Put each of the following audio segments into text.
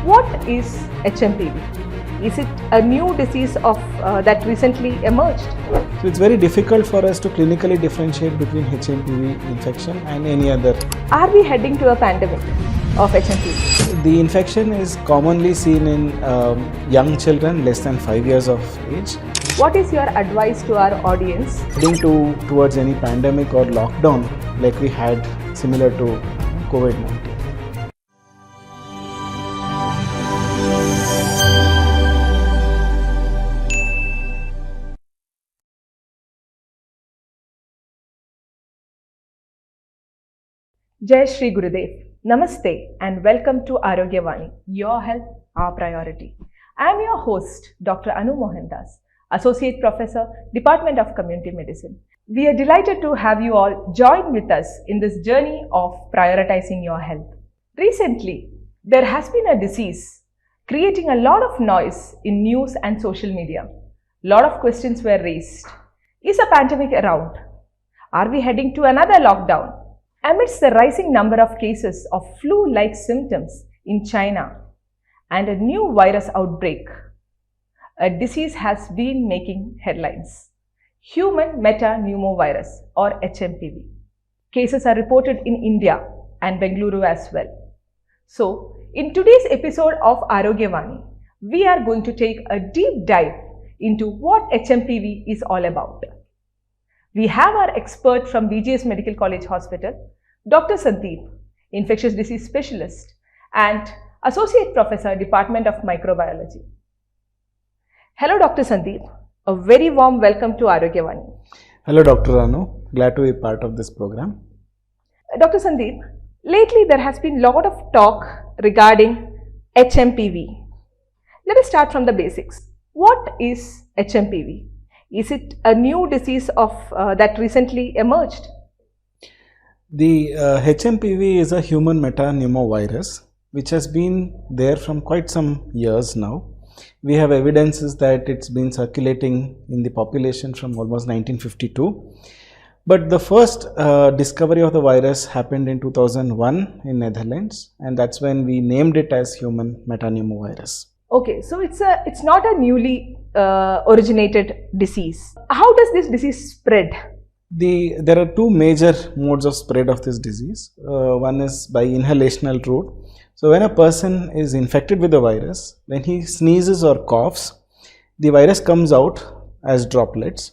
What is HMPV? Is it a new disease that recently emerged? So it's very difficult for us to clinically differentiate between HMPV infection and any other. Are we heading to a pandemic of HMPV? The infection is commonly seen in young children less than 5 years of age. What is your advice to our audience? Heading towards any pandemic or lockdown like we had similar to COVID-19. Jai Shri Gurudev. Namaste and welcome to Aarogya Vani, your health, our priority. I am your host, Dr. Anu Mohandas, Associate Professor, Department of Community Medicine. We are delighted to have you all join with us in this journey of prioritizing your health. Recently, there has been a disease creating a lot of noise in news and social media. A lot of questions were raised. Is a pandemic around? Are we heading to another lockdown? Amidst the rising number of cases of flu-like symptoms in China and a new virus outbreak, a disease has been making headlines. Human metapneumovirus or HMPV. Cases are reported in India and Bengaluru as well. So, in today's episode of Aarogya Vani, we are going to take a deep dive into what HMPV is all about. We have our expert from BGS Medical College Hospital, Dr. Sandeep, Infectious Disease Specialist and Associate Professor, Department of Microbiology. Hello, Dr. Sandeep. A very warm welcome to Aarogya Vani. Hello, Dr. Anu. Glad to be part of this program. Dr. Sandeep, lately there has been a lot of talk regarding HMPV. Let us start from the basics. What is HMPV? Is it a new disease that recently emerged? The HMPV is a human metapneumovirus which has been there from quite some years now. We have evidences that it's been circulating in the population from almost 1952. But the first discovery of the virus happened in 2001 in Netherlands, and that's when we named it as human metapneumovirus. Okay, so it's not a newly originated disease. How does this disease spread? There are two major modes of spread of this disease. One is by inhalational route. So when a person is infected with the virus, when he sneezes or coughs, the virus comes out as droplets,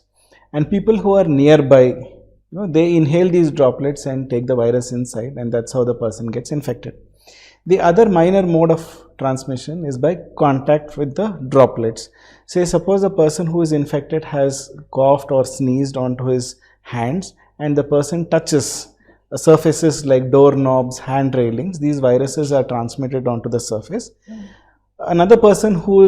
and people who are nearby, they inhale these droplets and take the virus inside, and that's how the person gets infected. The other minor mode of transmission is by contact with the droplets. Say suppose a person who is infected has coughed or sneezed onto his hands and the person touches surfaces like doorknobs, hand railings. These viruses are transmitted onto the surface. Another person who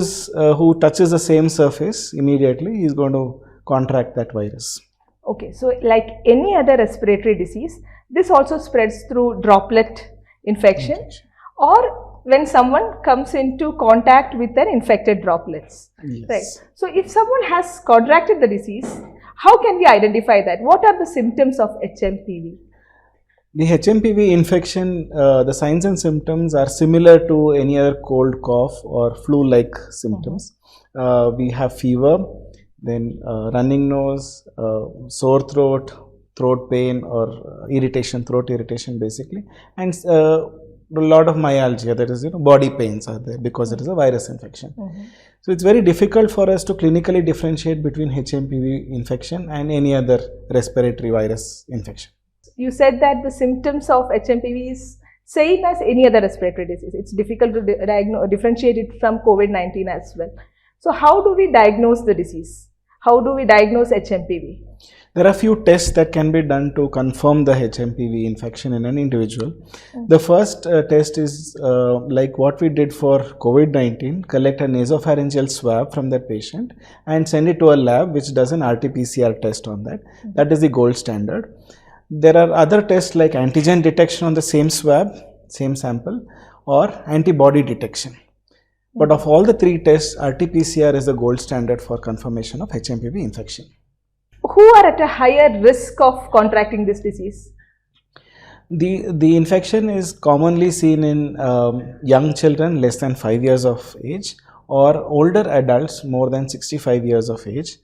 touches the same surface immediately is going to contract that virus. Okay, so like any other respiratory disease, this also spreads through droplet infection or when someone comes into contact with their infected droplets. Yes. Right. So if someone has contracted the disease, how can we identify that? What are the symptoms of HMPV? The HMPV infection, the signs and symptoms are similar to any other cold, cough or flu-like symptoms. We have fever, then running nose, sore throat, throat pain or irritation, throat irritation basically, and a lot of myalgia, that is body pains are there because it is a virus infection. So it's very difficult for us to clinically differentiate between HMPV infection and any other respiratory virus infection. You said that the symptoms of HMPV is same as any other respiratory disease. It's difficult to differentiate it from COVID-19 as well. So how do we diagnose the disease? How do we diagnose HMPV? There are a few tests that can be done to confirm the HMPV infection in an individual. The first test is like what we did for COVID-19, collect a nasopharyngeal swab from that patient and send it to a lab which does an RT-PCR test on that. That is the gold standard. There are other tests like antigen detection on the same swab, same sample, or antibody detection. But of all the three tests, RT-PCR is the gold standard for confirmation of HMPV infection. Who are at a higher risk of contracting this disease? The infection is commonly seen in young children less than 5 years of age, or older adults more than 65 years of age.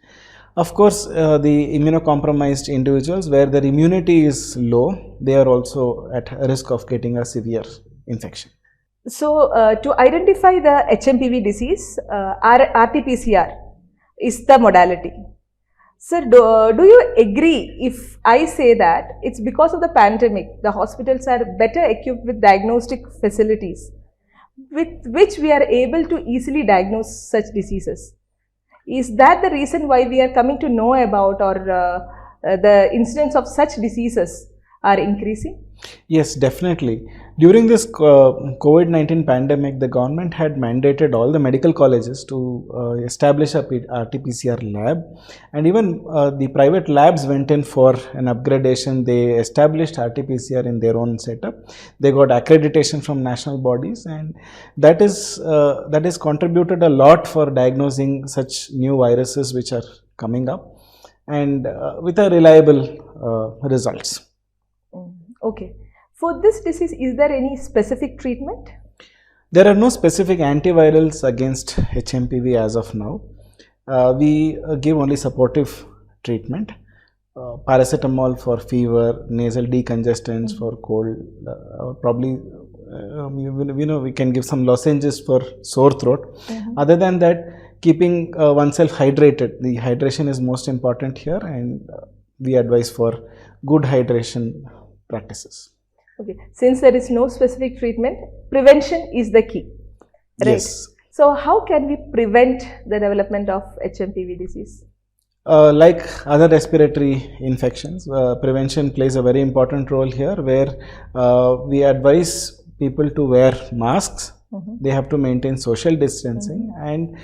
Of course, the immunocompromised individuals where their immunity is low, they are also at risk of getting a severe infection. So, to identify the HMPV disease, RT-PCR is the modality. Sir, do you agree if I say that it's because of the pandemic, the hospitals are better equipped with diagnostic facilities with which we are able to easily diagnose such diseases? Is that the reason why we are coming to know about, or the incidence of such diseases are increasing? Yes, definitely. During this COVID-19 pandemic, the government had mandated all the medical colleges to establish a RT-PCR lab, and even the private labs went in for an upgradation. They established RT-PCR in their own setup. They got accreditation from national bodies, and that is contributed a lot for diagnosing such new viruses which are coming up, and with a reliable results. Okay. For this disease, is there any specific treatment? There are no specific antivirals against HMPV as of now. We give only supportive treatment, paracetamol for fever, nasal decongestants for cold, probably we can give some lozenges for sore throat. Other than that, keeping oneself hydrated. The hydration is most important here, and we advise for good hydration practices. Okay, since there is no specific treatment, prevention is the key, right? Yes. So, how can we prevent the development of HMPV disease? Like other respiratory infections, prevention plays a very important role here, where we advise people to wear masks. They have to maintain social distancing and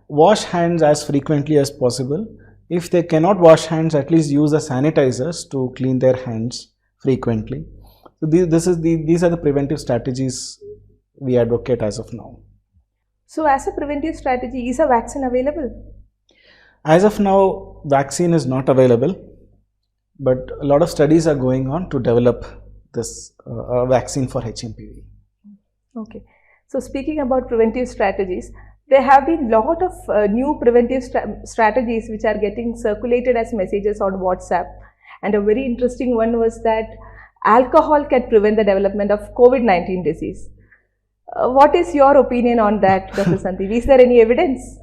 wash hands as frequently as possible. If they cannot wash hands, at least use the sanitizers to clean their hands frequently. So these are the preventive strategies we advocate as of now. So, as a preventive strategy, is a vaccine available? As of now, vaccine is not available, but a lot of studies are going on to develop this vaccine for HMPV. Okay. So, speaking about preventive strategies, there have been lot of new preventive strategies which are getting circulated as messages on WhatsApp, and a very interesting one was that alcohol can prevent the development of COVID-19 disease. What is your opinion on that, Dr. Sandeep? Is there any evidence?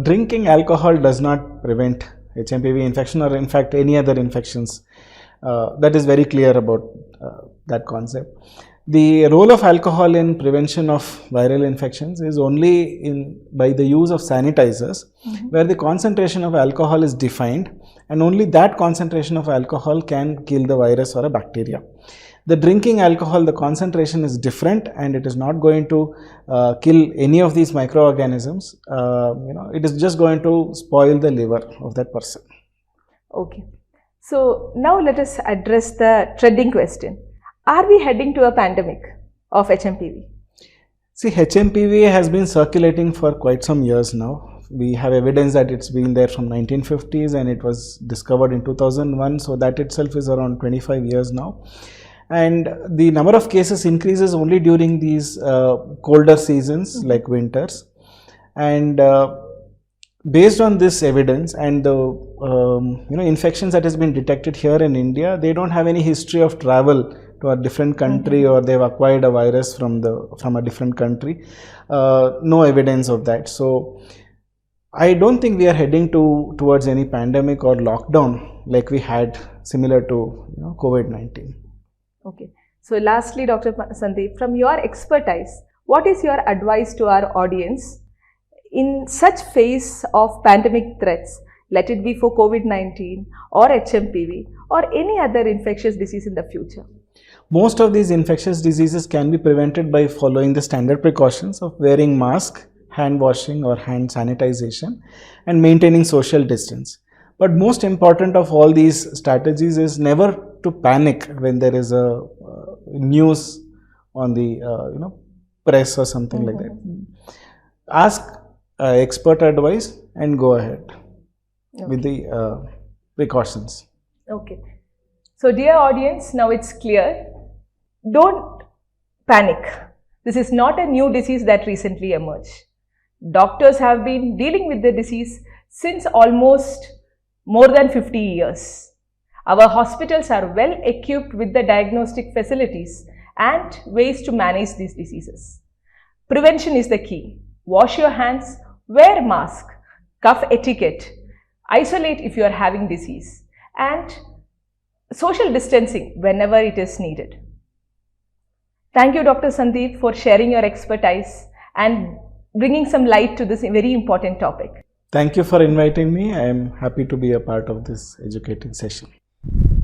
Drinking alcohol does not prevent HMPV infection, or in fact any other infections. That is very clear about that concept. The role of alcohol in prevention of viral infections is only by the use of sanitizers, where the concentration of alcohol is defined, and only that concentration of alcohol can kill the virus or a bacteria. The drinking alcohol, the concentration is different, and it is not going to kill any of these microorganisms. It is just going to spoil the liver of that person. Okay. So, now let us address the trending question. Are we heading to a pandemic of HMPV? See, HMPV has been circulating for quite some years now. We have evidence that it's been there from 1950s, and it was discovered in 2001. So that itself is around 25 years now. And the number of cases increases only during these colder seasons like winters. And based on this evidence and the infections that has been detected here in India, they don't have any history of travel to a different country, or they've acquired a virus from a different country. No evidence of that. So I don't think we are heading towards any pandemic or lockdown like we had similar to COVID-19. Okay. So lastly, Dr. Sandeep, from your expertise, what is your advice to our audience in such phase of pandemic threats, let it be for COVID-19 or HMPV or any other infectious disease in the future? Most of these infectious diseases can be prevented by following the standard precautions of wearing mask, hand washing or hand sanitization, and maintaining social distance. But most important of all these strategies is never to panic when there is a news on the press or something like that. Ask expert advice and go ahead with the precautions. Okay. So dear audience, now it's clear. Don't panic. This is not a new disease that recently emerged. Doctors have been dealing with the disease since almost more than 50 years. Our hospitals are well equipped with the diagnostic facilities and ways to manage these diseases. Prevention is the key. Wash your hands, wear mask, cough etiquette, isolate if you are having disease, and social distancing whenever it is needed. Thank you, Dr. Sandeep, for sharing your expertise and bringing some light to this very important topic. Thank you for inviting me. I am happy to be a part of this educating session.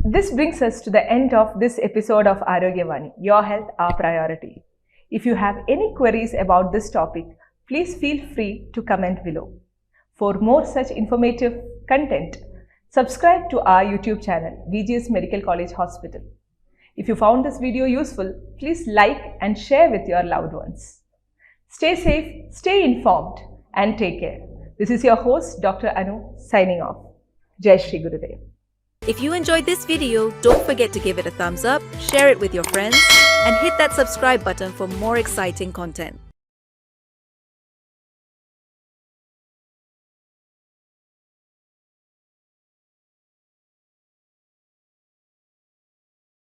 This brings us to the end of this episode of Aarogya Vani, Your Health, Our Priority. If you have any queries about this topic, please feel free to comment below. For more such informative content, subscribe to our YouTube channel, BGS Medical College Hospital. If you found this video useful, please like and share with your loved ones. Stay safe, stay informed, and take care. This is your host, Dr. Anu, signing off. Jai Shri Gurudev. If you enjoyed this video, don't forget to give it a thumbs up, share it with your friends, and hit that subscribe button for more exciting content.